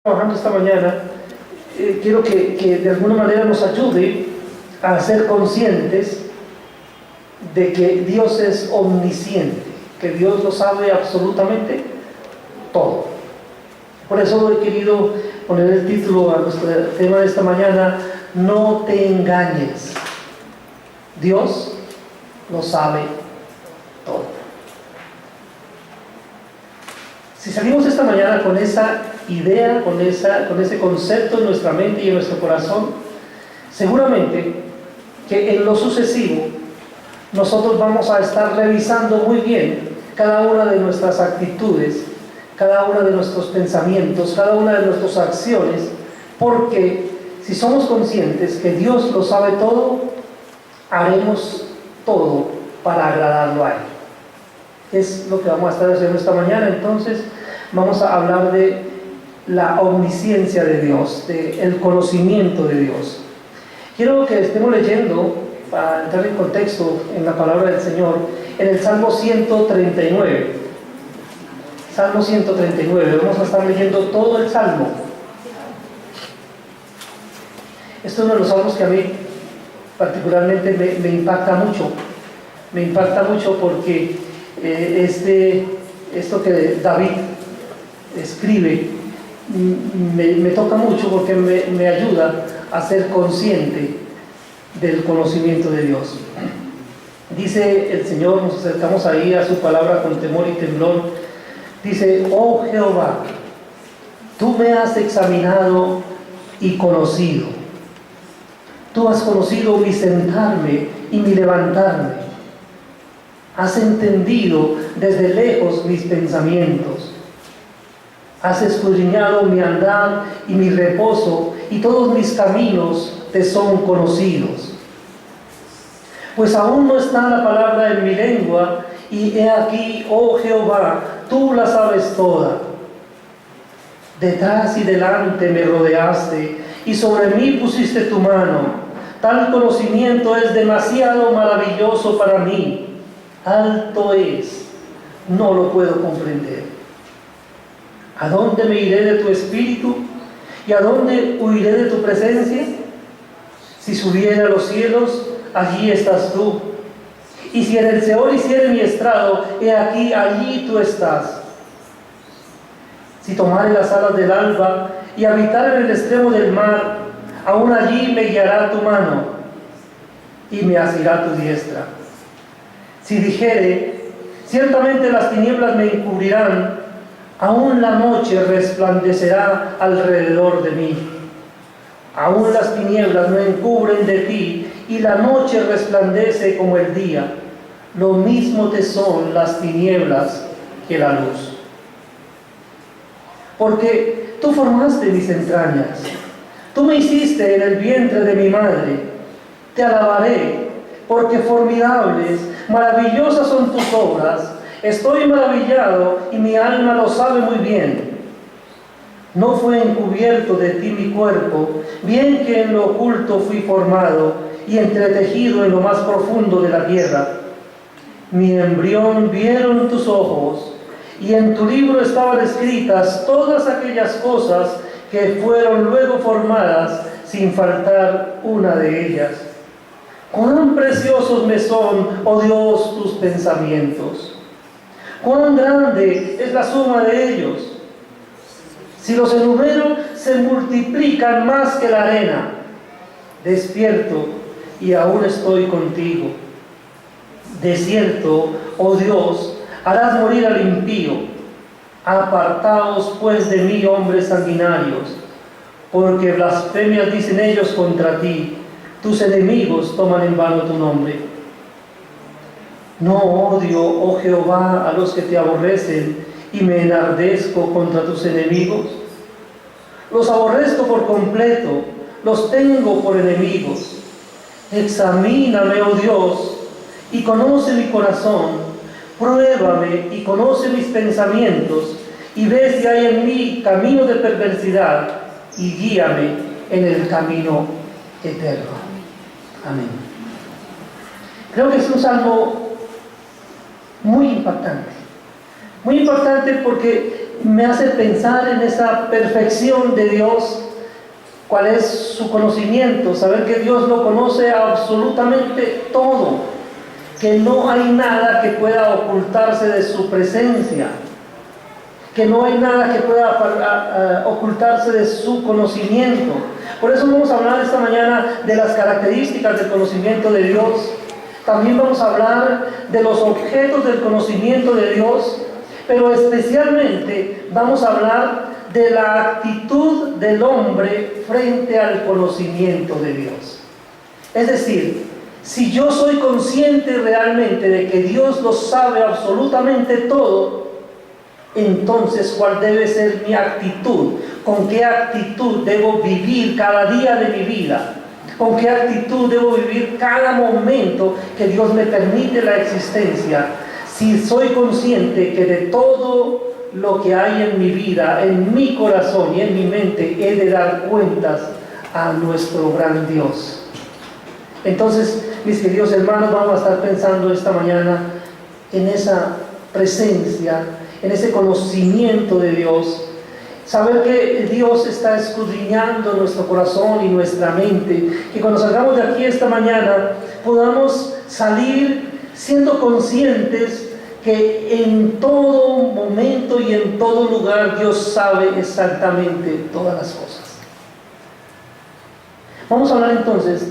Trabajando esta mañana, quiero que de alguna manera nos ayude a ser conscientes de que Dios es omnisciente, que Dios lo sabe absolutamente todo. Por eso he querido poner el título a nuestro tema de esta mañana: no te engañes, Dios lo sabe todo. Si salimos esta mañana con esa idea, con ese concepto en nuestra mente y en nuestro corazón, seguramente que en lo sucesivo nosotros vamos a estar revisando muy bien cada una de nuestras actitudes, cada uno de nuestros pensamientos, cada una de nuestras acciones, porque si somos conscientes que Dios lo sabe todo, haremos todo para agradarlo a Él. Es lo que vamos a estar haciendo esta mañana. Entonces vamos a hablar de la omnisciencia de Dios, del conocimiento de Dios. Quiero que estemos leyendo, para entrar en contexto en la palabra del Señor, en el Salmo 139. Salmo 139, vamos a estar leyendo todo el Salmo. Este es uno de los salmos que a mí particularmente me impacta mucho. Me impacta mucho porque esto que David escribe me toca mucho, porque me ayuda a ser consciente del conocimiento de Dios. Dice el Señor, nos acercamos ahí a su palabra con temor y temblor. Dice: oh Jehová, tú me has examinado y conocido. Tú has conocido mi sentarme y mi levantarme. Has entendido desde lejos mis pensamientos. Has escudriñado mi andar y mi reposo, y todos mis caminos te son conocidos. Pues aún no está la palabra en mi lengua, y he aquí, oh Jehová, tú la sabes toda. Detrás y delante me rodeaste, y sobre mí pusiste tu mano. Tal conocimiento es demasiado maravilloso para mí. Alto es, no lo puedo comprender. ¿A dónde me iré de tu espíritu? ¿Y a dónde huiré de tu presencia? Si subiera a los cielos, allí estás tú. Y si en el Seol hiciere mi estrado, he aquí, allí tú estás. Si tomare las alas del alba y habitar en el extremo del mar, aún allí me guiará tu mano y me asirá tu diestra. Si dijere, ciertamente las tinieblas me encubrirán, aún la noche resplandecerá alrededor de mí. Aún las tinieblas me encubren de ti, y la noche resplandece como el día. Lo mismo te son las tinieblas que la luz. Porque tú formaste mis entrañas, tú me hiciste en el vientre de mi madre. Te alabaré, porque formidables, maravillosas son tus obras. Estoy maravillado y mi alma lo sabe muy bien. No fue encubierto de ti mi cuerpo, bien que en lo oculto fui formado y entretejido en lo más profundo de la tierra. Mi embrión vieron tus ojos, y en tu libro estaban escritas todas aquellas cosas que fueron luego formadas, sin faltar una de ellas. Cuán preciosos me son, oh Dios, tus pensamientos. Cuán grande es la suma de ellos. Si los enumero, se multiplican más que la arena. Despierto y aún estoy contigo. De cierto, oh Dios, harás morir al impío. Apartaos pues de mí, hombres sanguinarios, porque blasfemias dicen ellos contra ti. Tus enemigos toman en vano tu nombre. No odio, oh Jehová, a los que te aborrecen, y me enardezco contra tus enemigos. Los aborrezco por completo, los tengo por enemigos. Examíname, oh Dios, y conoce mi corazón. Pruébame y conoce mis pensamientos, y ve si hay en mí camino de perversidad, y guíame en el camino eterno. Amén. Creo que es un salmo muy impactante porque me hace pensar en esa perfección de Dios, cuál es su conocimiento, saber que Dios lo conoce absolutamente todo, que no hay nada que pueda ocultarse de su presencia, que no hay nada que pueda ocultarse de su conocimiento. Por eso vamos a hablar esta mañana de las características del conocimiento de Dios. También vamos a hablar de los objetos del conocimiento de Dios, pero especialmente vamos a hablar de la actitud del hombre frente al conocimiento de Dios. Es decir, si yo soy consciente realmente de que Dios lo sabe absolutamente todo, entonces ¿cuál debe ser mi actitud? ¿Con qué actitud debo vivir cada día de mi vida? ¿Con qué actitud debo vivir cada momento que Dios me permite la existencia? Si soy consciente que de todo lo que hay en mi vida, en mi corazón y en mi mente, he de dar cuentas a nuestro gran Dios. Entonces, mis queridos hermanos, vamos a estar pensando esta mañana en esa presencia, en ese conocimiento de Dios. Saber que Dios está escudriñando nuestro corazón y nuestra mente, que cuando salgamos de aquí esta mañana podamos salir siendo conscientes que en todo momento y en todo lugar Dios sabe exactamente todas las cosas. Vamos a hablar entonces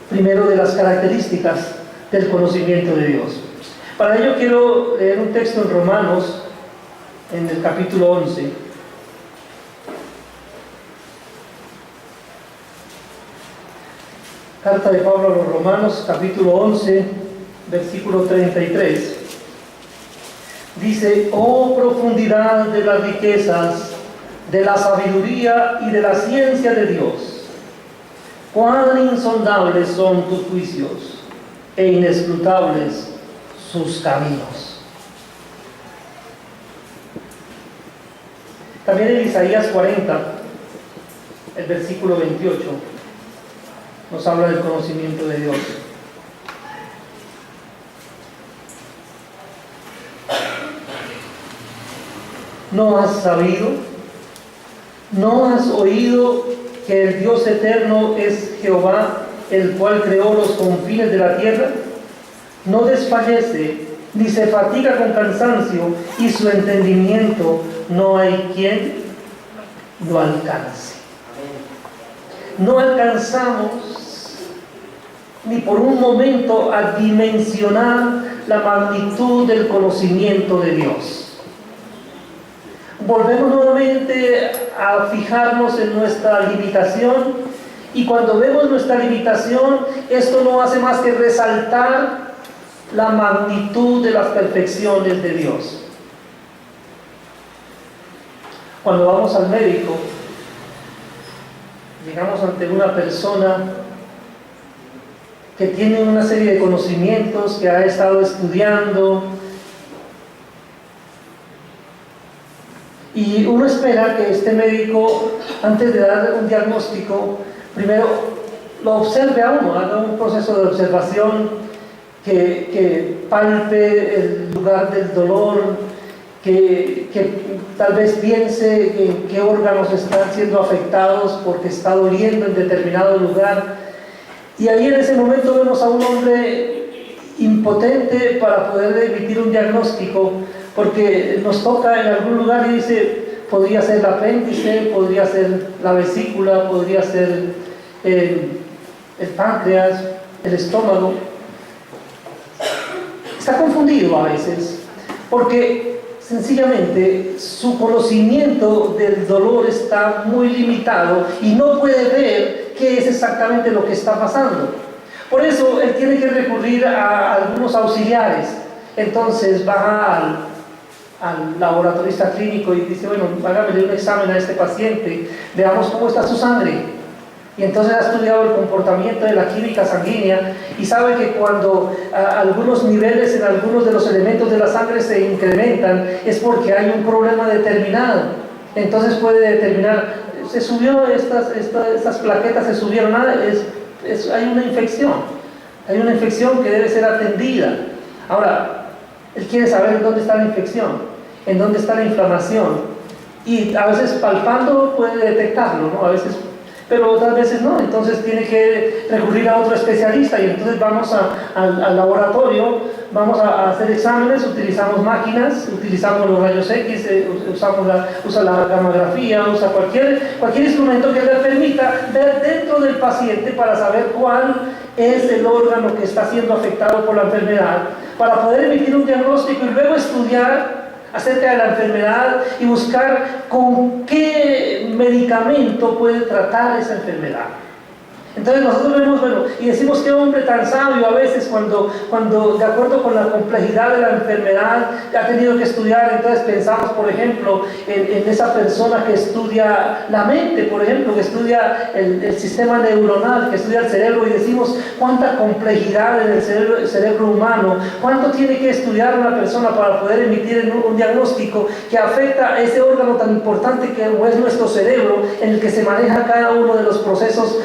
primero de las características del conocimiento de Dios. Para ello quiero leer un texto en Romanos, en el capítulo 11. Carta de Pablo a los Romanos, capítulo 11, versículo 33. Dice: oh profundidad de las riquezas, de la sabiduría y de la ciencia de Dios, cuán insondables son tus juicios e inescrutables sus caminos. También en Isaías 40, el versículo 28, nos habla del conocimiento de Dios. ¿No has sabido? ¿No has oído que el Dios eterno es Jehová, el cual creó los confines de la tierra? No desfallece, ni se fatiga con cansancio, y su entendimiento no hay quien lo alcance. No alcanzamos ni por un momento a dimensionar la magnitud del conocimiento de Dios. Volvemos nuevamente a fijarnos en nuestra limitación, y cuando vemos nuestra limitación, esto no hace más que resaltar la magnitud de las perfecciones de Dios. Cuando vamos al médico, llegamos ante una persona que tiene una serie de conocimientos, que ha estado estudiando, y uno espera que este médico, antes de darle un diagnóstico, primero lo observe a uno, haga un proceso de observación, que palpe el lugar del dolor, que tal vez piense en qué órganos están siendo afectados porque está doliendo en determinado lugar. Y ahí en ese momento vemos a un hombre impotente para poder emitir un diagnóstico, porque nos toca en algún lugar y dice: podría ser el apéndice, podría ser la vesícula, podría ser el páncreas, el estómago. Está confundido a veces, porque sencillamente su conocimiento del dolor está muy limitado y no puede ver qué es exactamente lo que está pasando. Por eso él tiene que recurrir a algunos auxiliares. Entonces va al laboratorista clínico y dice: bueno, hágame un examen a este paciente, veamos cómo está su sangre. Y entonces ha estudiado el comportamiento de la química sanguínea y sabe que cuando algunos niveles en algunos de los elementos de la sangre se incrementan, es porque hay un problema determinado. Entonces puede determinar: se subió estas plaquetas, se subieron, hay una infección que debe ser atendida. Ahora, él quiere saber dónde está la infección, en dónde está la inflamación, Y a veces palpando puede detectarlo, ¿no? A veces, pero otras veces no, entonces tiene que recurrir a otro especialista y entonces vamos al laboratorio, vamos a hacer exámenes, utilizamos máquinas, utilizamos los rayos X, usa la gamografía, usa cualquier instrumento que le permita ver dentro del paciente para saber cuál es el órgano que está siendo afectado por la enfermedad, para poder emitir un diagnóstico y luego estudiar acerca de la enfermedad y buscar con qué medicamento puede tratar esa enfermedad. Entonces nosotros vemos, bueno, y decimos qué hombre tan sabio a veces cuando de acuerdo con la complejidad de la enfermedad ha tenido que estudiar. Entonces pensamos, por ejemplo, en esa persona que estudia la mente, por ejemplo, que estudia el sistema neuronal, que estudia el cerebro, y decimos cuánta complejidad en el cerebro humano, cuánto tiene que estudiar una persona para poder emitir un diagnóstico que afecta a ese órgano tan importante que es nuestro cerebro, en el que se maneja cada uno de los procesos,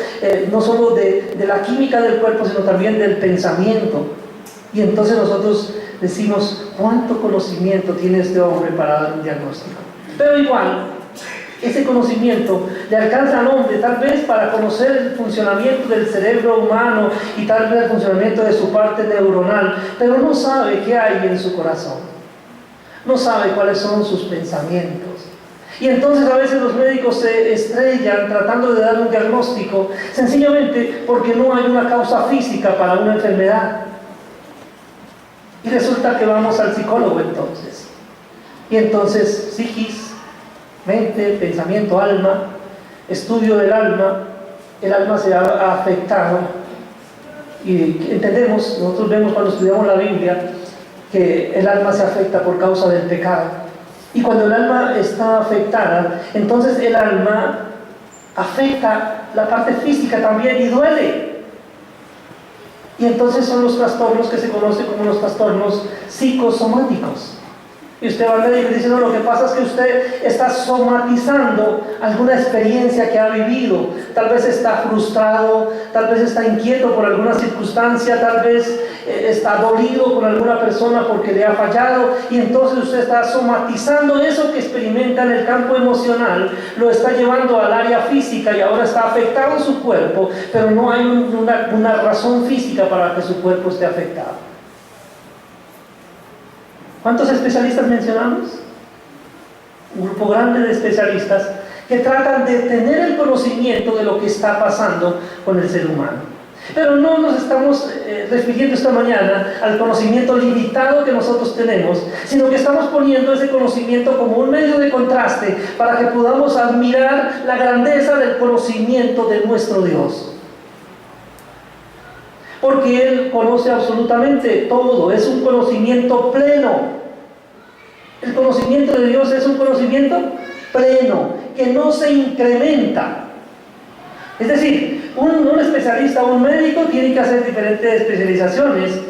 no solo de la química del cuerpo, sino también del pensamiento. Y entonces nosotros decimos, ¿cuánto conocimiento tiene este hombre para dar un diagnóstico? Pero igual, ese conocimiento le alcanza al hombre tal vez para conocer el funcionamiento del cerebro humano y tal vez el funcionamiento de su parte neuronal, pero no sabe qué hay en su corazón, no sabe cuáles son sus pensamientos. Y entonces a veces los médicos se estrellan tratando de dar un diagnóstico sencillamente porque no hay una causa física para una enfermedad. Y resulta que vamos al psicólogo entonces. Y entonces psiquis, mente, pensamiento, alma, estudio del alma, el alma se ha afectado. Y entendemos, nosotros vemos cuando estudiamos la Biblia, que el alma se afecta por causa del pecado. Y cuando el alma está afectada, entonces el alma afecta la parte física también y duele. Y entonces son los trastornos que se conocen como los trastornos psicosomáticos. Y usted va al médico y dice, no, lo que pasa es que usted está somatizando alguna experiencia que ha vivido. Tal vez está frustrado, tal vez está inquieto por alguna circunstancia, tal vez está dolido con alguna persona porque le ha fallado. Y entonces usted está somatizando eso que experimenta en el campo emocional, lo está llevando al área física y ahora está afectado su cuerpo, pero no hay una razón física para que su cuerpo esté afectado. ¿Cuántos especialistas mencionamos? Un grupo grande de especialistas que tratan de tener el conocimiento de lo que está pasando con el ser humano. Pero no nos estamos refiriendo esta mañana al conocimiento limitado que nosotros tenemos, sino que estamos poniendo ese conocimiento como un medio de contraste para que podamos admirar la grandeza del conocimiento de nuestro Dios. Porque Él conoce absolutamente todo, es un conocimiento pleno. El conocimiento de Dios es un conocimiento pleno, que no se incrementa. Es decir, un especialista, un médico tiene que hacer diferentes especializaciones.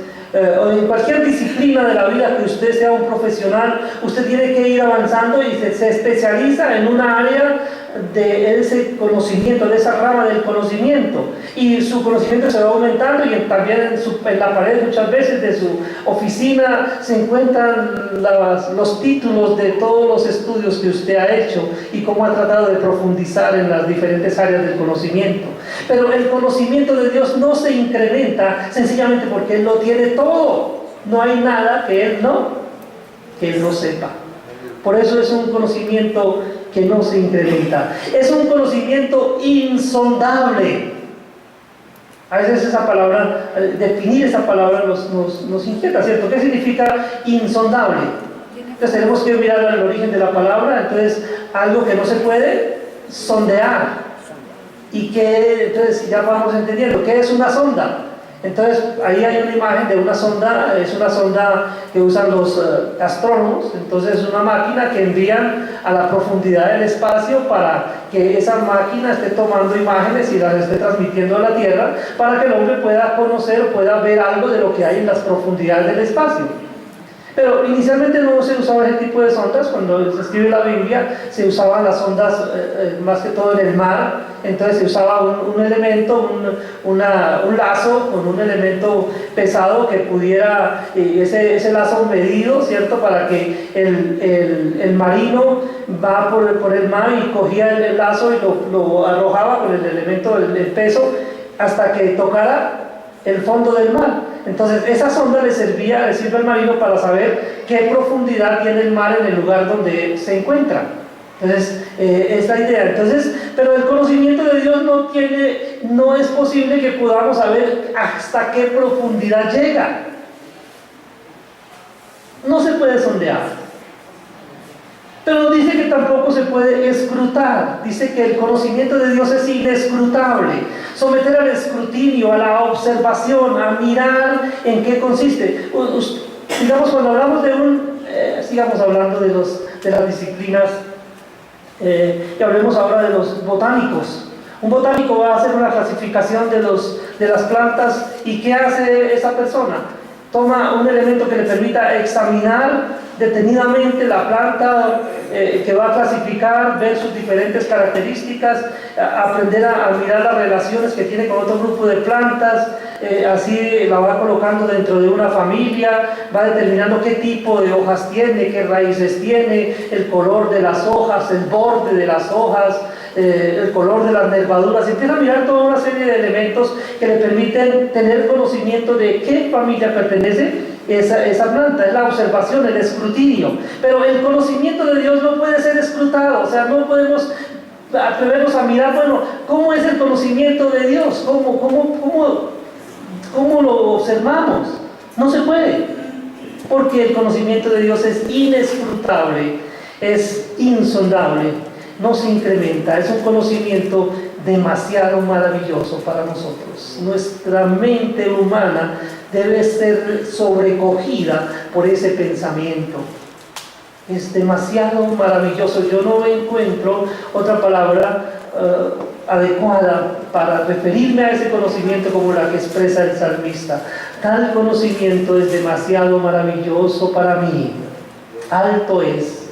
O en cualquier disciplina de la vida que usted sea un profesional, usted tiene que ir avanzando y se especializa en una área de ese conocimiento, de esa rama del conocimiento, y su conocimiento se va aumentando. Y también en la pared muchas veces de su oficina se encuentran los títulos de todos los estudios que usted ha hecho y cómo ha tratado de profundizar en las diferentes áreas del conocimiento. Pero el conocimiento de Dios no se incrementa sencillamente porque Él lo tiene todo. No hay nada que Él no sepa. Por eso es un conocimiento que no se incrementa. Es un conocimiento insondable. A veces esa palabra, definir esa palabra nos inquieta, ¿cierto? ¿Qué significa insondable? Entonces tenemos que mirar el origen de la palabra. Entonces, algo que no se puede sondear. Y que, entonces ya vamos entendiendo, ¿qué es una sonda? Entonces ahí hay una imagen de una sonda, es una sonda que usan los astrónomos. Entonces es una máquina que envían a la profundidad del espacio para que esa máquina esté tomando imágenes y las esté transmitiendo a la Tierra para que el hombre pueda conocer, pueda ver algo de lo que hay en las profundidades del espacio. Pero inicialmente no se usaba ese tipo de sondas. Cuando se escribe la Biblia se usaban las sondas más que todo en el mar. Entonces se usaba un elemento, un lazo con un elemento pesado que pudiera, ese lazo medido, ¿cierto? Para que el marino va por el mar y cogía el lazo y lo arrojaba con el elemento del peso hasta que tocara el fondo del mar. Entonces esa sonda le sirve al marino para saber qué profundidad tiene el mar en el lugar donde se encuentra. Entonces es la idea. Entonces, pero el conocimiento de Dios no es posible que podamos saber hasta qué profundidad llega. No se puede sondear. Pero nos dice que tampoco se puede escrutar. Dice que el conocimiento de Dios es inescrutable. Someter al escrutinio, a la observación, a mirar en qué consiste. Digamos, cuando hablamos sigamos hablando de las disciplinas, y hablemos ahora de los botánicos. Un botánico va a hacer una clasificación de las plantas, y ¿qué hace esa persona? Toma un elemento que le permita examinar detenidamente la planta que va a clasificar, ver sus diferentes características, aprender a mirar las relaciones que tiene con otro grupo de plantas, así la va colocando dentro de una familia, va determinando qué tipo de hojas tiene, qué raíces tiene, el color de las hojas, el borde de las hojas, el color de las nervaduras. Empieza a mirar toda una serie de elementos que le permiten tener conocimiento de qué familia pertenece esa planta. Es la observación, el escrutinio. Pero el conocimiento de Dios no puede ser escrutado. O sea, no podemos atrevernos a mirar, bueno, ¿cómo es el conocimiento de Dios? ¿Cómo lo observamos? No se puede, porque el conocimiento de Dios es inescrutable, es insondable, no se incrementa. Es un conocimiento demasiado maravilloso para nosotros. Nuestra mente humana debe ser sobrecogida por ese pensamiento. Es demasiado maravilloso. Yo no encuentro otra palabra adecuada para referirme a ese conocimiento como la que expresa el salmista. Tal conocimiento es demasiado maravilloso para mí. Alto es,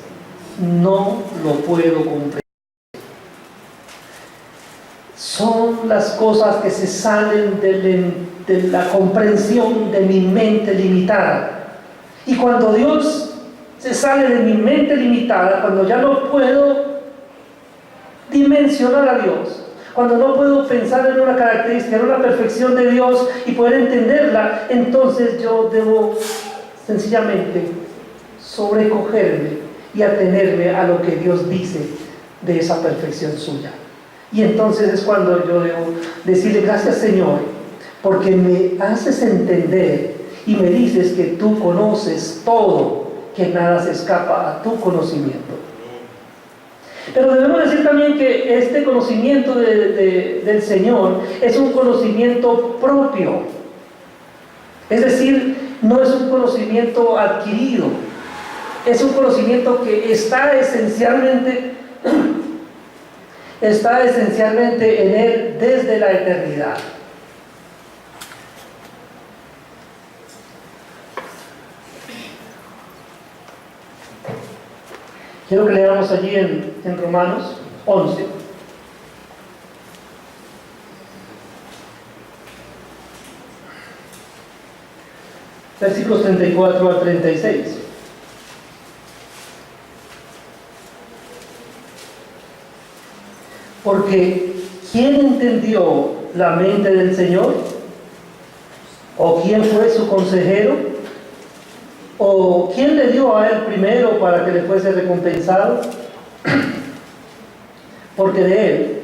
no lo puedo comprender. Son las cosas que se salen de la comprensión de mi mente limitada. Y cuando Dios se sale de mi mente limitada, cuando ya no puedo dimensionar a Dios, cuando no puedo pensar en una característica, en una perfección de Dios y poder entenderla, entonces yo debo sencillamente sobrecogerme y atenerme a lo que Dios dice de esa perfección suya. Y entonces es cuando yo debo decirle: gracias, Señor, porque me haces entender y me dices que tú conoces todo, que nada se escapa a tu conocimiento. Pero debemos decir también que este conocimiento del Señor es un conocimiento propio. Es decir, no es un conocimiento adquirido. Es un conocimiento que está esencialmente en Él desde la eternidad. Quiero que leamos allí en Romanos 11. Versículos 34 al 36. Porque ¿quién entendió la mente del Señor? ¿O quién fue su consejero? ¿O quién le dio a él primero para que le fuese recompensado? Porque de él,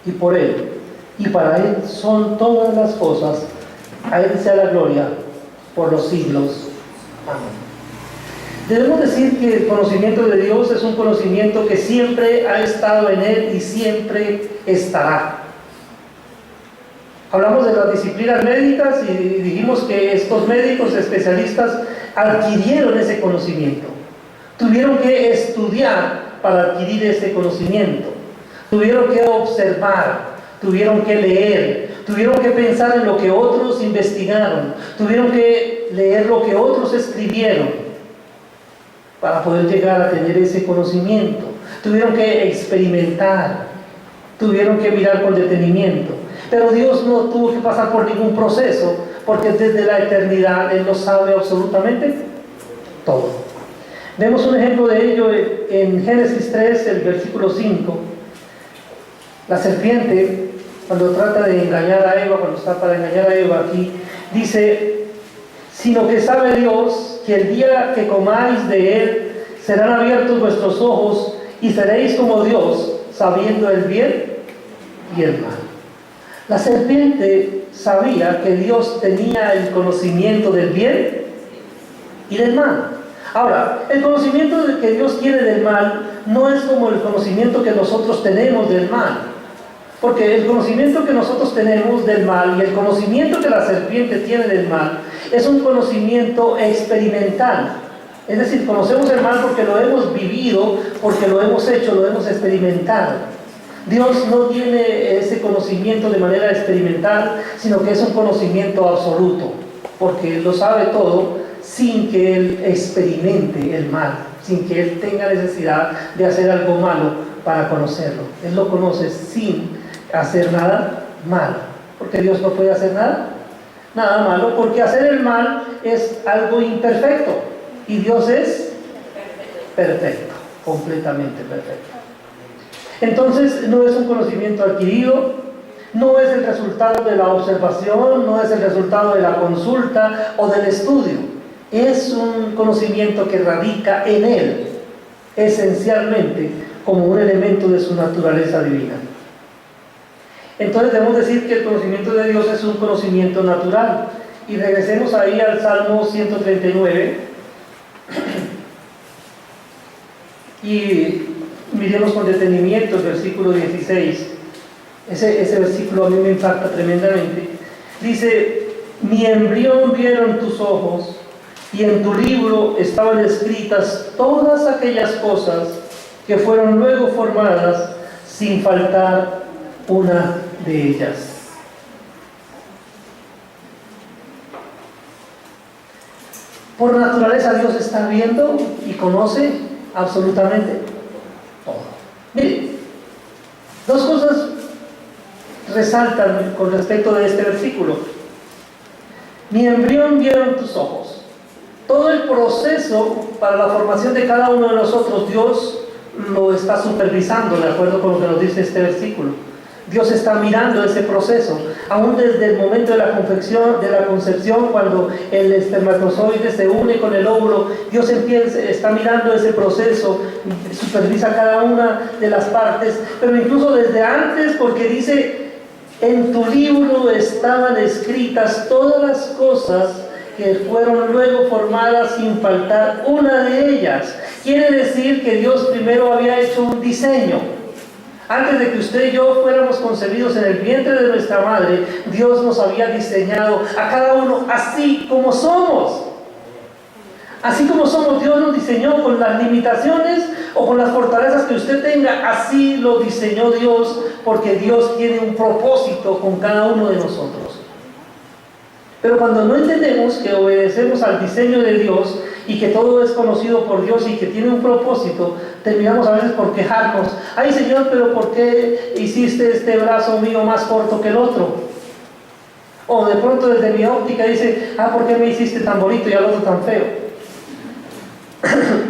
y por él, y para él son todas las cosas. A él sea la gloria por los siglos. Amén. Debemos decir que el conocimiento de Dios es un conocimiento que siempre ha estado en Él y siempre estará. Hablamos de las disciplinas médicas y dijimos que estos médicos especialistas adquirieron ese conocimiento. Tuvieron que estudiar para adquirir ese conocimiento. Tuvieron que observar, tuvieron que leer, tuvieron que pensar en lo que otros investigaron, tuvieron que leer lo que otros escribieron. para poder llegar a tener ese conocimiento. Tuvieron que experimentar, tuvieron que mirar con detenimiento. Pero Dios no tuvo que pasar por ningún proceso, porque desde la eternidad Él lo sabe absolutamente todo. Vemos un ejemplo de ello en Génesis 3, el versículo 5. La serpiente, cuando trata de engañar a Eva, cuando está para engañar a Eva aquí, dice: sino que sabe Dios que el día que comáis de él, serán abiertos vuestros ojos y seréis como Dios, sabiendo el bien y el mal. La serpiente sabía que Dios tenía el conocimiento del bien y del mal. Ahora, el conocimiento que Dios tiene del mal no es como el conocimiento que nosotros tenemos del mal. Porque el conocimiento que nosotros tenemos del mal y el conocimiento que la serpiente tiene del mal es un conocimiento experimental. Es decir, conocemos el mal porque lo hemos vivido, porque lo hemos hecho, lo hemos experimentado. Dios no tiene ese conocimiento de manera experimental, sino que es un conocimiento absoluto, porque Él lo sabe todo sin que Él experimente el mal, sin que Él tenga necesidad de hacer algo malo para conocerlo. Él lo conoce sin hacer nada malo, porque Dios no puede hacer nada malo, porque hacer el mal es algo imperfecto y Dios es perfecto, completamente perfecto. Entonces no es un conocimiento adquirido, no es el resultado de la observación, no es el resultado de la consulta o del estudio, es un conocimiento que radica en Él, esencialmente como un elemento de su naturaleza divina. Entonces debemos decir que el conocimiento de Dios es un conocimiento natural. Y regresemos ahí al Salmo 139 y miremos con detenimiento el versículo 16. Ese versículo a mí me impacta tremendamente. Dice: mi embrión vieron tus ojos, y en tu libro estaban escritas todas aquellas cosas que fueron luego formadas, sin faltar una de ellas. Por naturaleza Dios está viendo y conoce absolutamente todo. Mire, dos cosas resaltan con respecto de este versículo. Mi embrión vieron tus ojos. Todo el proceso para la formación de cada uno de nosotros, Dios lo está supervisando, de acuerdo con lo que nos dice este versículo. Dios está mirando ese proceso, aún desde el momento de la concepción, cuando el espermatozoide se une con el óvulo. Dios está mirando ese proceso, supervisa cada una de las partes, pero incluso desde antes, porque dice: en tu libro estaban escritas todas las cosas que fueron luego formadas, sin faltar una de ellas. Quiere decir que Dios primero había hecho un diseño. Antes de que usted y yo fuéramos concebidos en el vientre de nuestra madre, Dios nos había diseñado a cada uno así como somos. Así como somos, Dios nos diseñó con las limitaciones o con las fortalezas que usted tenga. Así lo diseñó Dios, porque Dios tiene un propósito con cada uno de nosotros. Pero cuando no entendemos que obedecemos al diseño de Dios y que todo es conocido por Dios y que tiene un propósito, terminamos a veces por quejarnos: ay Señor, pero ¿por qué hiciste este brazo mío más corto que el otro? O de pronto desde mi óptica dice: ¿por qué me hiciste tan bonito y al otro tan feo?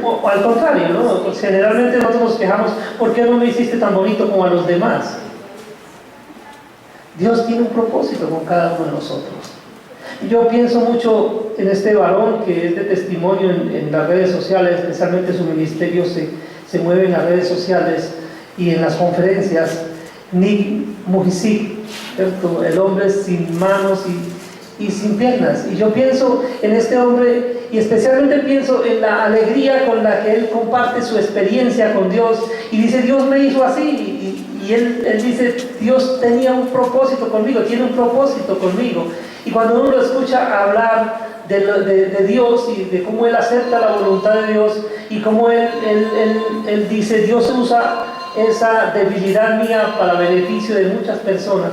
o al contrario, ¿no? Pues generalmente nosotros nos quejamos: ¿por qué no me hiciste tan bonito como a los demás? Dios tiene un propósito con cada uno de nosotros. Yo pienso mucho en este varón que es de testimonio en las redes sociales, especialmente su ministerio se mueve en las redes sociales y en las conferencias. Nick Mujicic, ¿cierto? El hombre sin manos y sin piernas. Y yo pienso en este hombre, y especialmente pienso en la alegría con la que él comparte su experiencia con Dios, y dice: Dios me hizo así, y él dice: Dios tenía un propósito conmigo, tiene un propósito conmigo. Y cuando uno lo escucha hablar de Dios y de cómo él acepta la voluntad de Dios, y cómo él dice: Dios usa esa debilidad mía para beneficio de muchas personas.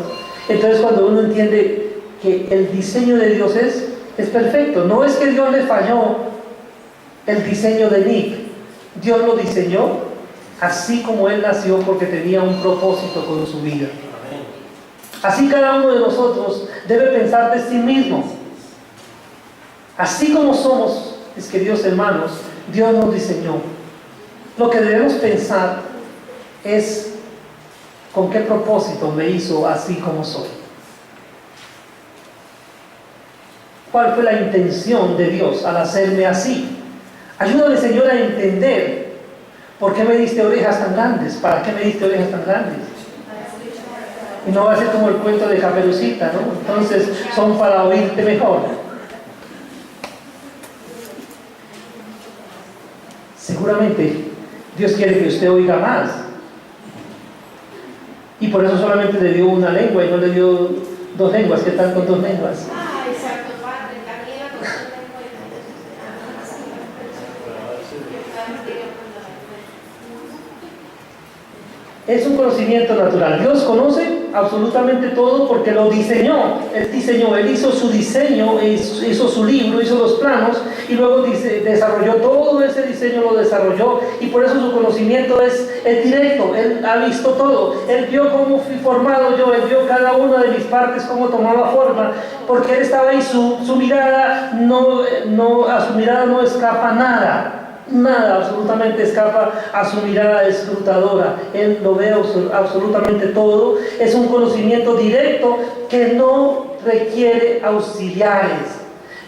Entonces, cuando uno entiende que el diseño de Dios es perfecto, no es que Dios le falló el diseño de Nick, Dios lo diseñó así como Él nació porque tenía un propósito con su vida. Así cada uno de nosotros debe pensar de sí mismo. Así como somos, mis queridos hermanos, Dios nos diseñó. Lo que debemos pensar es con qué propósito me hizo así como soy. ¿Cuál fue la intención de Dios al hacerme así? Ayúdame, Señor, a entender por qué me diste orejas tan grandes. ¿Para qué me diste orejas tan grandes? Y no va a ser como el cuento de Caperucita, ¿no? Entonces son para oírte mejor. Seguramente Dios quiere que usted oiga más. Y por eso solamente le dio una lengua y no le dio dos lenguas. ¿Qué tal con dos lenguas? Exacto, padre. También la cuestión de Es un conocimiento natural. Dios conoce absolutamente todo porque lo diseñó. Él hizo su diseño, hizo su libro, hizo los planos y luego desarrolló todo ese diseño, lo desarrolló y por eso su conocimiento es directo. Él ha visto todo. Él vio cómo fui formado yo, Él vio cada una de mis partes, cómo tomaba forma, porque Él estaba ahí, su mirada a su mirada no escapa nada. Nada absolutamente escapa a su mirada escrutadora. Él lo ve absolutamente todo. Es un conocimiento directo que no requiere auxiliares.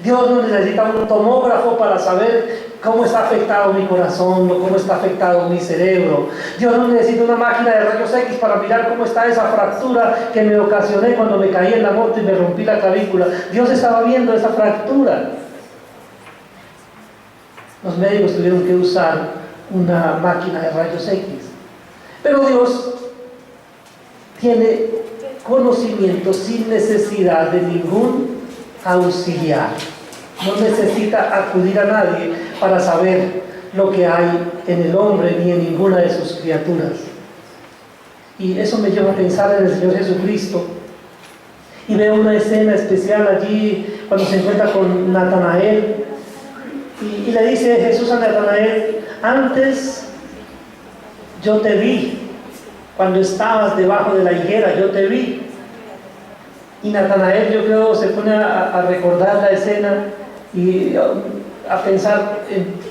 Dios no necesita un tomógrafo para saber cómo está afectado mi corazón o cómo está afectado mi cerebro. Dios no necesita una máquina de rayos X para mirar cómo está esa fractura que me ocasioné cuando me caí en la moto y me rompí la clavícula. Dios estaba viendo esa fractura. Los médicos tuvieron que usar una máquina de rayos X. Pero Dios tiene conocimiento sin necesidad de ningún auxiliar. No necesita acudir a nadie para saber lo que hay en el hombre ni en ninguna de sus criaturas. Y eso me lleva a pensar en el Señor Jesucristo. Y veo una escena especial allí cuando se encuentra con Natanael. Y le dice Jesús a Natanael: antes yo te vi, cuando estabas debajo de la higuera, yo te vi. Y Natanael, yo creo, se pone a recordar la escena y a pensar,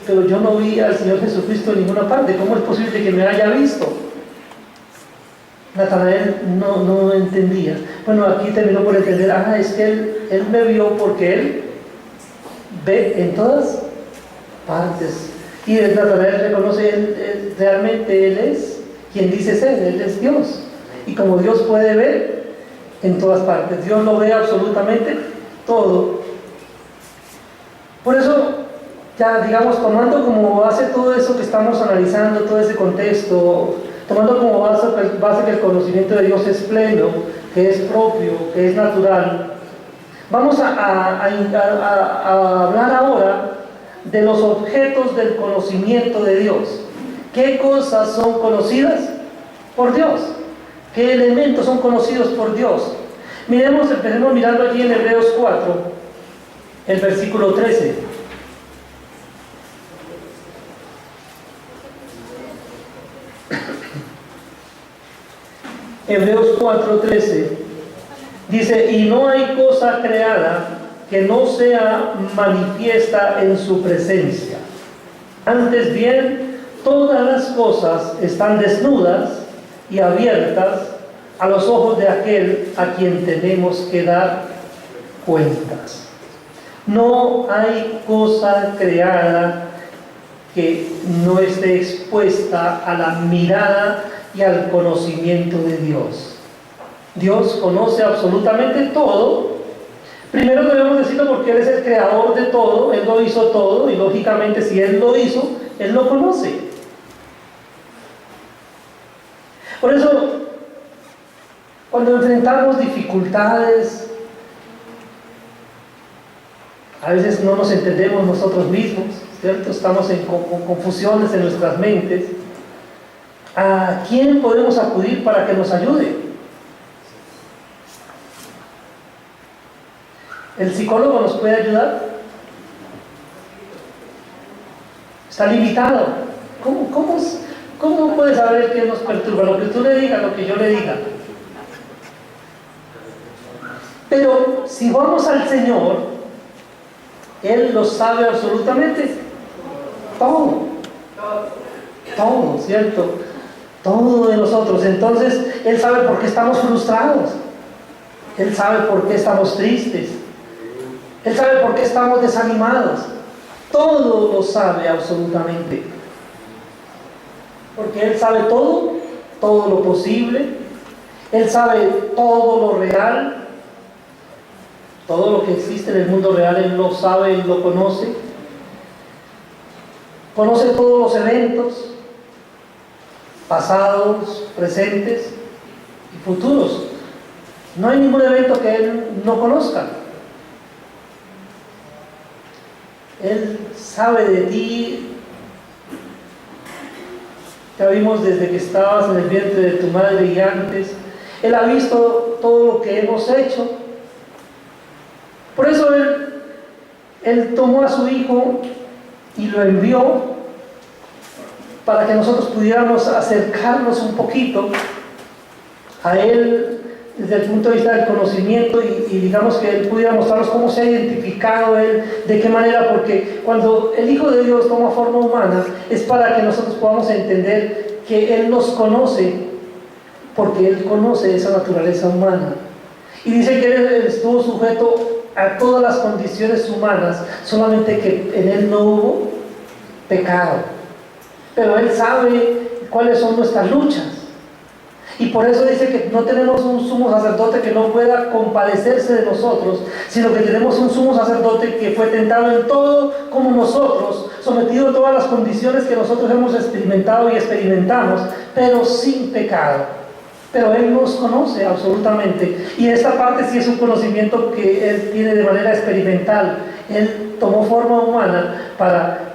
pero yo no vi al Señor Jesucristo en ninguna parte, ¿cómo es posible que me haya visto? Natanael no entendía. Bueno, aquí terminó por entender, es que él me vio porque Él ve en todas partes. Y Natanael reconoce, realmente Él es quien dice ser, Él es Dios. Y como Dios puede ver en todas partes, Dios lo ve absolutamente todo. Por eso, ya digamos, tomando como base todo eso que estamos analizando, todo ese contexto, tomando como base que el conocimiento de Dios es pleno, que es propio, que es natural, vamos a hablar ahora de los objetos del conocimiento de Dios. ¿Qué cosas son conocidas por Dios? ¿Qué elementos son conocidos por Dios? Empecemos mirando aquí en Hebreos 4, el versículo 13. Hebreos 4:13 dice: y no hay cosa creada que no sea manifiesta en su presencia. Antes bien, todas las cosas están desnudas y abiertas a los ojos de aquel a quien tenemos que dar cuentas. No hay cosa creada que no esté expuesta a la mirada y al conocimiento de Dios. Dios conoce absolutamente todo. Primero debemos decirlo porque Él es el creador de todo, Él lo hizo todo, y lógicamente si Él lo hizo, Él lo conoce. Por eso, cuando enfrentamos dificultades, a veces no nos entendemos nosotros mismos, ¿cierto? Estamos con confusiones en nuestras mentes. ¿A quién podemos acudir para que nos ayude? ¿El psicólogo nos puede ayudar? Está limitado. ¿Cómo puede saber qué nos perturba? Lo que tú le digas, lo que yo le diga. Pero si vamos al Señor, Él lo sabe absolutamente todo. Todo, ¿cierto? Todo de nosotros. Entonces, Él sabe por qué estamos frustrados. Él sabe por qué estamos tristes. Él sabe por qué estamos desanimados. Todo lo sabe absolutamente. Porque Él sabe todo, todo lo posible. Él sabe todo lo real. Todo lo que existe en el mundo real, Él lo sabe, Él lo conoce. Conoce todos los eventos, pasados, presentes y futuros. No hay ningún evento que Él no conozca. Él sabe de ti. Ya vimos desde que estabas en el vientre de tu madre y antes. Él ha visto todo lo que hemos hecho. Por eso Él tomó a su Hijo y lo envió para que nosotros pudiéramos acercarnos un poquito a Él desde el punto de vista del conocimiento y digamos que Él pudiera mostrarnos cómo se ha identificado Él, de qué manera, porque cuando el Hijo de Dios toma forma humana es para que nosotros podamos entender que Él nos conoce, porque Él conoce esa naturaleza humana. Y dice que Él estuvo sujeto a todas las condiciones humanas, solamente que en Él no hubo pecado. Pero Él sabe cuáles son nuestras luchas. Y por eso dice que no tenemos un sumo sacerdote que no pueda compadecerse de nosotros, sino que tenemos un sumo sacerdote que fue tentado en todo como nosotros, sometido a todas las condiciones que nosotros hemos experimentado y experimentamos, pero sin pecado. Pero Él nos conoce absolutamente. Y esta parte sí es un conocimiento que Él tiene de manera experimental. Él tomó forma humana para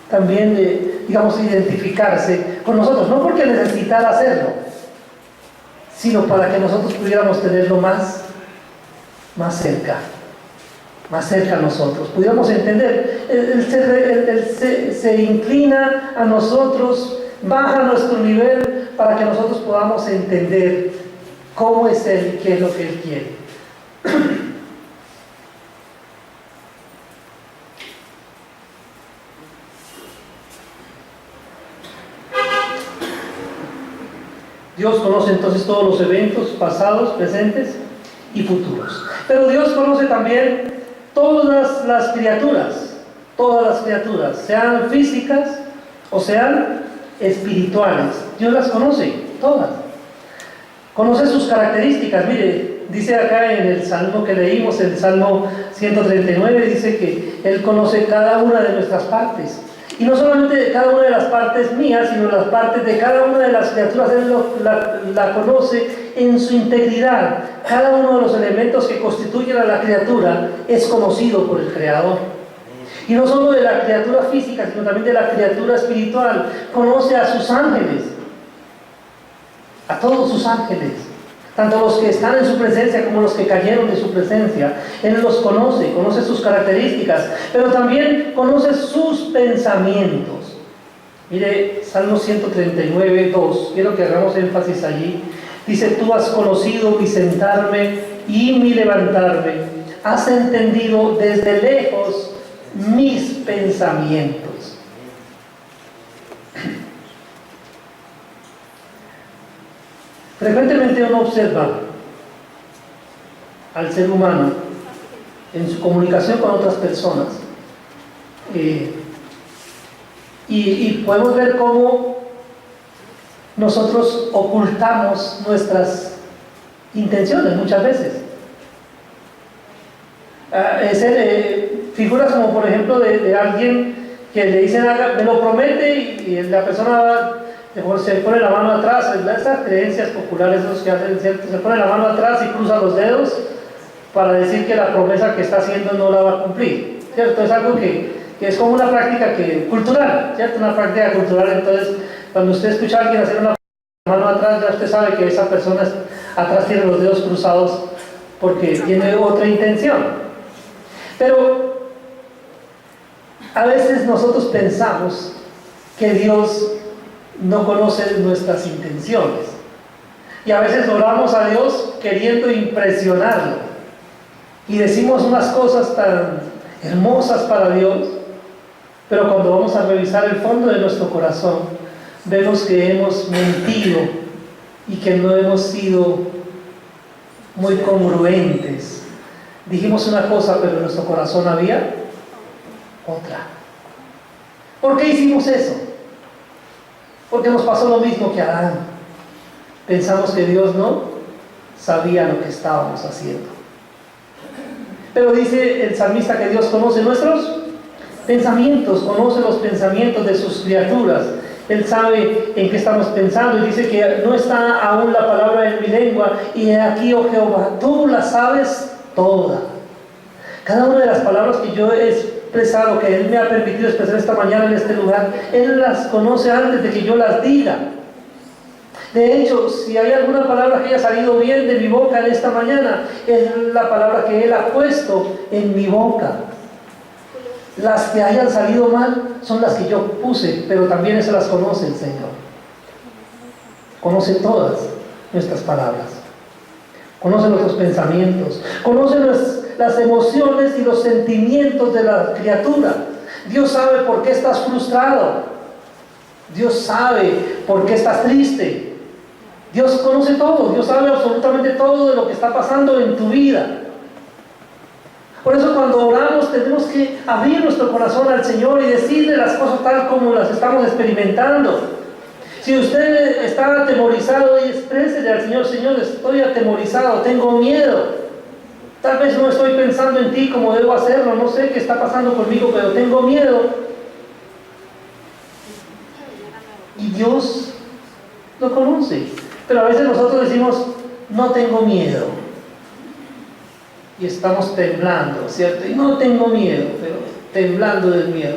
también, digamos, identificarse con nosotros. No porque necesitara hacerlo, sino para que nosotros pudiéramos tenerlo más cerca a nosotros. Pudiéramos entender. Él se inclina a nosotros, baja nuestro nivel, para que nosotros podamos entender cómo es Él y qué es lo que Él quiere. Dios conoce entonces todos los eventos pasados, presentes y futuros. Pero Dios conoce también todas las criaturas, sean físicas o sean espirituales. Dios las conoce, todas. Conoce sus características. Mire, dice acá en el Salmo que leímos, el Salmo 139, dice que Él conoce cada una de nuestras partes. Y no solamente de cada una de las partes mías, sino las partes de cada una de las criaturas. Él la conoce en su integridad. Cada uno de los elementos que constituyen a la criatura es conocido por el Creador. Y no solo de la criatura física, sino también de la criatura espiritual. Conoce a sus ángeles, a todos sus ángeles, tanto los que están en su presencia como los que cayeron de su presencia. Él los conoce sus características, pero también conoce sus pensamientos. Mire, Salmo 139, 2, quiero que hagamos énfasis allí. Dice: tú has conocido mi sentarme y mi levantarme, has entendido desde lejos mis pensamientos. Frecuentemente uno observa al ser humano en su comunicación con otras personas y podemos ver cómo nosotros ocultamos nuestras intenciones muchas veces. Figuras como por ejemplo de alguien que le dicen: me lo promete, y la persona se pone la mano atrás. Estas creencias populares, esos que hacen, ¿cierto? Se pone la mano atrás y cruza los dedos para decir que la promesa que está haciendo no la va a cumplir, ¿cierto? Es algo que es como una práctica cultural, ¿cierto? Una práctica cultural. Entonces, cuando usted escucha a alguien hacer una mano atrás, ya usted sabe que esa persona atrás tiene los dedos cruzados porque tiene otra intención. Pero a veces nosotros pensamos que Dios no conoce nuestras intenciones. Y a veces oramos a Dios queriendo impresionarlo. Y decimos unas cosas tan hermosas para Dios, pero cuando vamos a revisar el fondo de nuestro corazón, vemos que hemos mentido y que no hemos sido muy congruentes. Dijimos una cosa, pero en nuestro corazón había otra. ¿Por qué hicimos eso? Porque nos pasó lo mismo que a Adán. Pensamos que Dios no sabía lo que estábamos haciendo. Pero dice el salmista que Dios conoce nuestros pensamientos, conoce los pensamientos de sus criaturas. Él sabe en qué estamos pensando y dice que no está aún la palabra en mi lengua. Y aquí, oh Jehová, tú la sabes toda. Cada una de las palabras que yo he expresado, que Él me ha permitido expresar esta mañana en este lugar, Él las conoce antes de que yo las diga. De hecho, si hay alguna palabra que haya salido bien de mi boca en esta mañana, es la palabra que Él ha puesto en mi boca. Las que hayan salido mal son las que yo puse, pero también esas las conoce el Señor. Conoce todas nuestras palabras, conoce nuestros pensamientos, conoce las emociones y los sentimientos de la criatura. Dios sabe por qué estás frustrado, Dios sabe por qué estás triste. Dios conoce todo, Dios sabe absolutamente todo de lo que está pasando en tu vida. Por eso cuando oramos tenemos que abrir nuestro corazón al Señor y decirle las cosas tal como las estamos experimentando. Si usted está atemorizado, exprésele al Señor: Señor, estoy atemorizado, tengo miedo. Tal vez no estoy pensando en ti como debo hacerlo, no sé qué está pasando conmigo, pero tengo miedo. Y Dios lo conoce. Pero a veces nosotros decimos: no tengo miedo. Y estamos temblando, ¿cierto? Y no tengo miedo, pero temblando del miedo.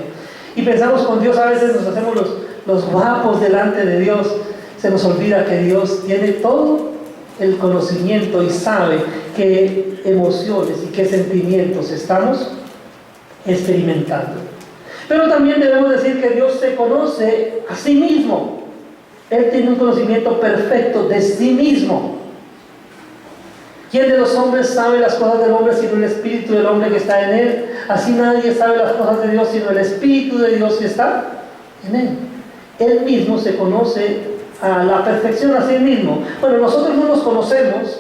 Y pensamos con Dios, a veces nos hacemos los guapos delante de Dios. Se nos olvida que Dios tiene todo el conocimiento y sabe qué emociones y qué sentimientos estamos experimentando. Pero también debemos decir que Dios se conoce a sí mismo. Él tiene un conocimiento perfecto de sí mismo. ¿Quién de los hombres sabe las cosas del hombre sino el espíritu del hombre que está en él? Así nadie sabe las cosas de Dios sino el espíritu de Dios que está en él. Él mismo se conoce a la perfección a sí mismo. Bueno, nosotros no nos conocemos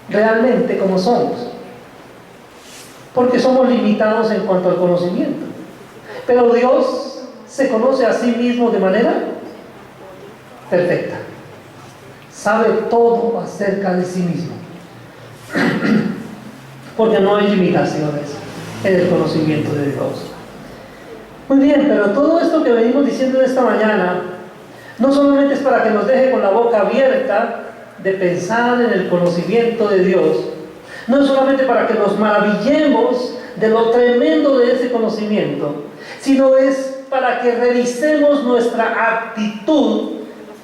realmente como somos, porque somos limitados en cuanto al conocimiento. Pero Dios se conoce a sí mismo de manera perfecta. Sabe todo acerca de sí mismo. Porque no hay limitaciones en el conocimiento de Dios. Muy bien, pero todo esto que venimos diciendo esta mañana no solamente es para que nos deje con la boca abierta de pensar en el conocimiento de Dios, no es solamente para que nos maravillemos de lo tremendo de ese conocimiento, sino es para que revisemos nuestra actitud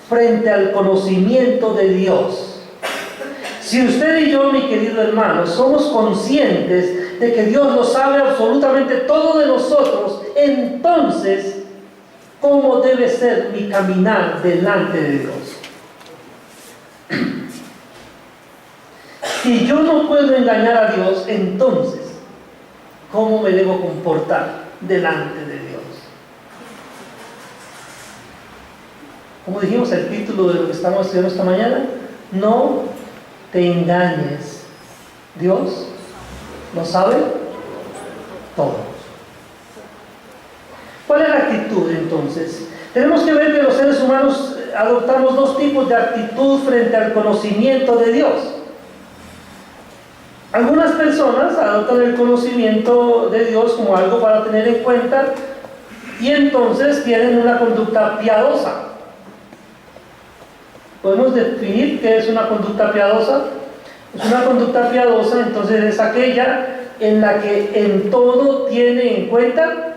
frente al conocimiento de Dios. Si usted y yo, mi querido hermano, somos conscientes de que Dios lo sabe absolutamente todo de nosotros, entonces, ¿cómo debe ser mi caminar delante de Dios? Si yo no puedo engañar a Dios, entonces, ¿cómo me debo comportar delante de Dios? Como dijimos, el título de lo que estamos estudiando esta mañana: no te engañes. Dios lo sabe todo. ¿Cuál es la actitud entonces? Tenemos que ver que los seres humanos adoptamos dos tipos de actitud frente al conocimiento de Dios. Algunas personas adoptan el conocimiento de Dios como algo para tener en cuenta y entonces tienen una conducta piadosa. ¿Podemos definir qué es una conducta piadosa? Pues una conducta piadosa entonces es aquella en la que en todo tiene en cuenta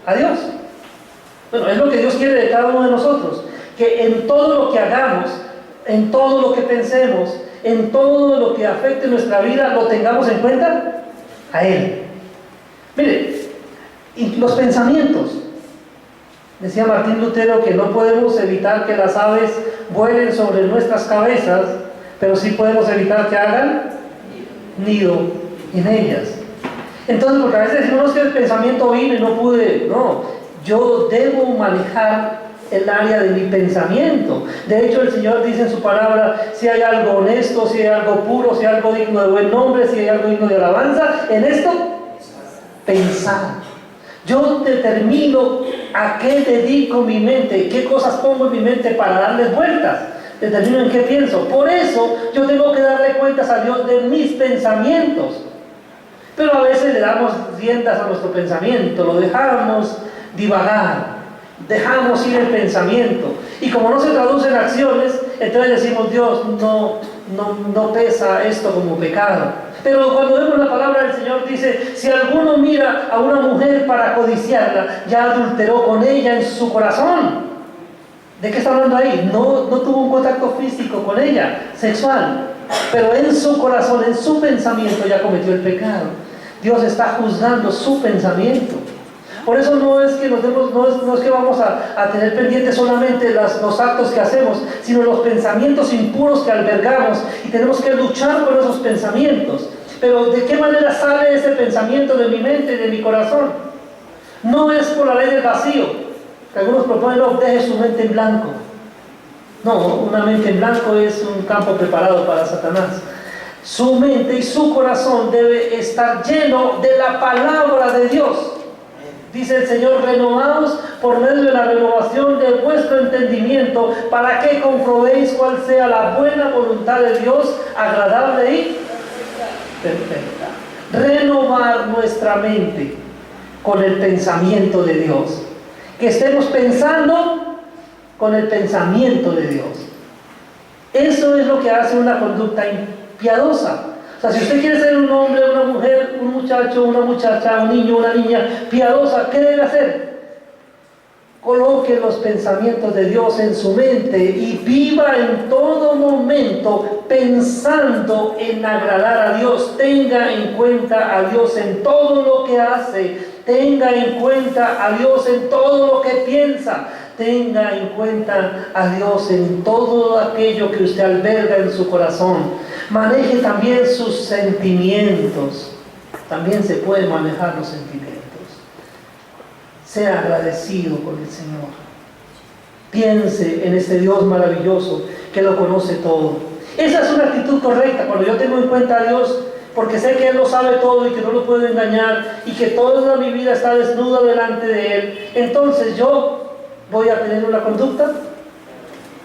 a Dios. Bueno, es lo que Dios quiere de cada uno de nosotros, que en todo lo que hagamos, en todo lo que pensemos, en todo lo que afecte nuestra vida, lo tengamos en cuenta a Él. Mire, y los pensamientos. Decía Martín Lutero que no podemos evitar que las aves vuelen sobre nuestras cabezas, pero sí podemos evitar que hagan nido en ellas. Entonces, porque a veces decimos, no, es que el pensamiento vino y no pude. No, yo debo manejar el área de mi pensamiento. De hecho, el Señor dice en su palabra, si hay algo honesto, si hay algo puro, si hay algo digno de buen nombre, si hay algo digno de alabanza, en esto, pensar. Yo determino a qué dedico mi mente, qué cosas pongo en mi mente para darles vueltas. Determino en qué pienso. Por eso yo tengo que darle cuentas a Dios de mis pensamientos. Pero a veces le damos riendas a nuestro pensamiento, lo dejamos divagar, dejamos ir el pensamiento. Y como no se traduce en acciones, entonces decimos, Dios, no pesa esto como pecado. Pero cuando vemos la palabra del Señor dice, si alguno mira a una mujer para codiciarla, ya adulteró con ella en su corazón. ¿De qué está hablando ahí? No tuvo un contacto físico con ella, sexual, pero en su corazón, en su pensamiento ya cometió el pecado. Dios está juzgando su pensamiento. Por eso no es que vamos a tener pendientes solamente los actos que hacemos, sino los pensamientos impuros que albergamos, y tenemos que luchar con esos pensamientos. Pero ¿de qué manera sale ese pensamiento de mi mente y de mi corazón? No es por la ley del vacío, que algunos proponen, no, deje su mente en blanco. No, una mente en blanco es un campo preparado para Satanás. Su mente y su corazón debe estar lleno de la palabra de Dios. Dice el Señor, renovaos por medio de la renovación de vuestro entendimiento, para que comprobéis cuál sea la buena voluntad de Dios, agradable y perfecta. Renovar nuestra mente con el pensamiento de Dios. Que estemos pensando con el pensamiento de Dios. Eso es lo que hace una conducta piadosa. O sea, si usted quiere ser un hombre, una mujer, un muchacho, una muchacha, un niño, una niña piadosa, ¿qué debe hacer? Coloque los pensamientos de Dios en su mente y viva en todo momento pensando en agradar a Dios. Tenga en cuenta a Dios en todo lo que hace. Tenga en cuenta a Dios en todo lo que piensa. Tenga en cuenta a Dios en todo aquello que usted alberga en su corazón. Maneje también sus sentimientos. También se puede manejar los sentimientos. Sea agradecido con el Señor. Piense en este Dios maravilloso que lo conoce todo. Esa es una actitud correcta. Cuando yo tengo en cuenta a Dios, porque sé que Él lo sabe todo y que no lo puedo engañar, y que toda mi vida está desnuda delante de Él, entonces yo voy a tener una conducta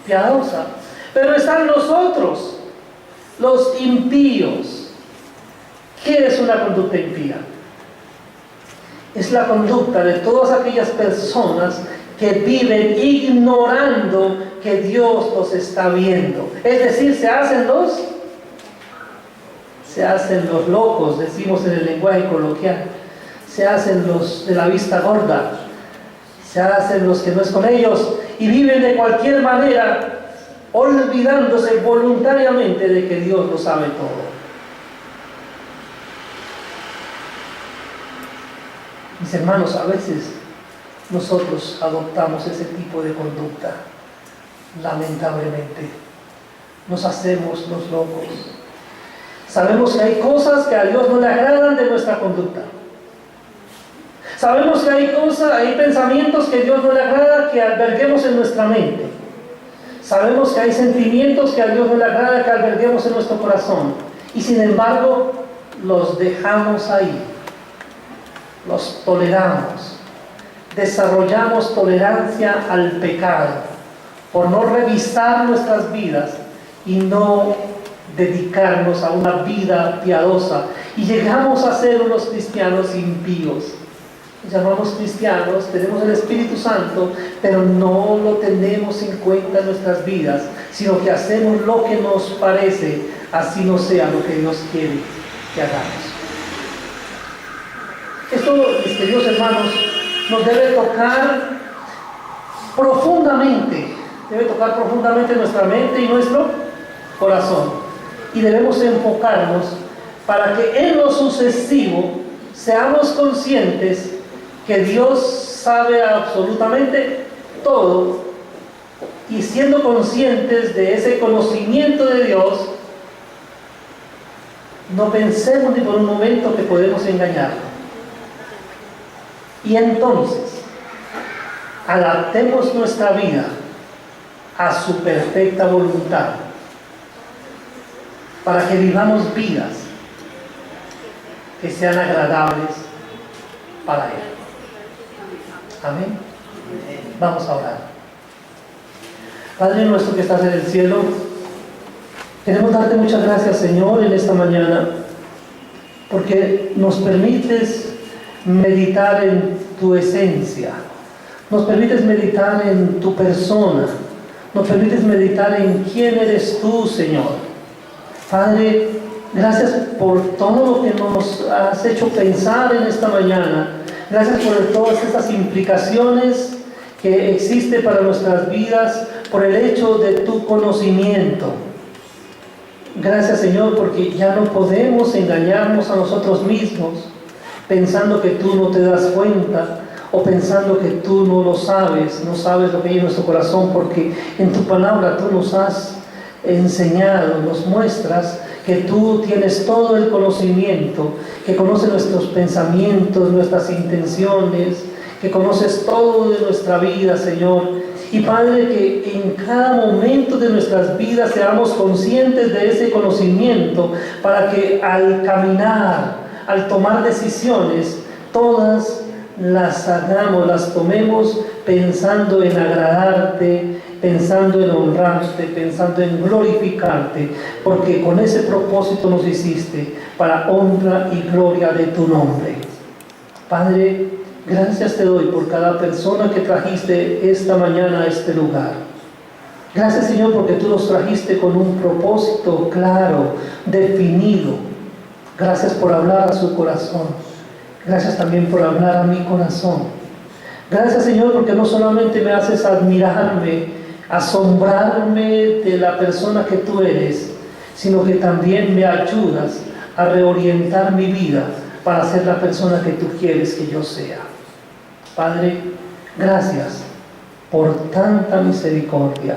piadosa. Pero están los otros, los impíos. ¿Qué es una conducta impía? Es la conducta de todas aquellas personas que viven ignorando que Dios los está viendo. Es decir, se hacen los locos, decimos en el lenguaje coloquial. Se hacen los de la vista gorda. Se hacen los que no es con ellos y viven de cualquier manera, olvidándose voluntariamente de que Dios lo sabe todo. Mis hermanos, a veces nosotros adoptamos ese tipo de conducta, lamentablemente. Nos hacemos los locos. Sabemos que hay cosas que a Dios no le agradan de nuestra conducta. Sabemos que hay pensamientos que a Dios no le agrada que alberguemos en nuestra mente. Sabemos que hay sentimientos que a Dios no le agrada que alberguemos en nuestro corazón. Y sin embargo, los dejamos ahí. Los toleramos. Desarrollamos tolerancia al pecado por no revisar nuestras vidas y no dedicarnos a una vida piadosa. Y llegamos a ser unos cristianos impíos. Nos llamamos cristianos, tenemos el Espíritu Santo, pero no lo tenemos en cuenta en nuestras vidas, sino que hacemos lo que nos parece, así no sea lo que Dios quiere que hagamos. Esto, mis queridos hermanos, nos debe tocar profundamente nuestra mente y nuestro corazón. Y debemos enfocarnos para que en lo sucesivo seamos conscientes que Dios sabe absolutamente todo y siendo conscientes de ese conocimiento de Dios, no pensemos ni por un momento que podemos engañarlo. Y entonces, adaptemos nuestra vida a su perfecta voluntad, para que vivamos vidas que sean agradables para Él. Amén. Vamos a orar. Padre nuestro que estás en el cielo, queremos darte muchas gracias, Señor, en esta mañana, porque nos permites meditar en tu esencia, nos permites meditar en tu persona, nos permites meditar en quién eres tú, Señor. Padre, gracias por todo lo que nos has hecho pensar en esta mañana. Gracias por todas estas implicaciones que existen para nuestras vidas por el hecho de tu conocimiento. Gracias, Señor, porque ya no podemos engañarnos a nosotros mismos pensando que tú no te das cuenta o pensando que tú no lo sabes, no sabes lo que hay en nuestro corazón, porque en tu palabra tú nos has enseñado, nos muestras que tú tienes todo el conocimiento, que conoces nuestros pensamientos, nuestras intenciones, que conoces todo de nuestra vida, Señor. Y Padre, que en cada momento de nuestras vidas seamos conscientes de ese conocimiento, para que al caminar, al tomar decisiones, todas las hagamos, las tomemos pensando en agradarte, pensando en honrarte, pensando en glorificarte, porque con ese propósito nos hiciste, para honra y gloria de tu nombre. Padre, gracias te doy por cada persona que trajiste esta mañana a este lugar. Gracias, Señor, porque tú los trajiste con un propósito claro, definido. Gracias por hablar a su corazón. Gracias también por hablar a mi corazón. Gracias, Señor, porque no solamente me haces admirarme, asombrarme de la persona que tú eres, sino que también me ayudas a reorientar mi vida para ser la persona que tú quieres que yo sea. Padre, gracias por tanta misericordia.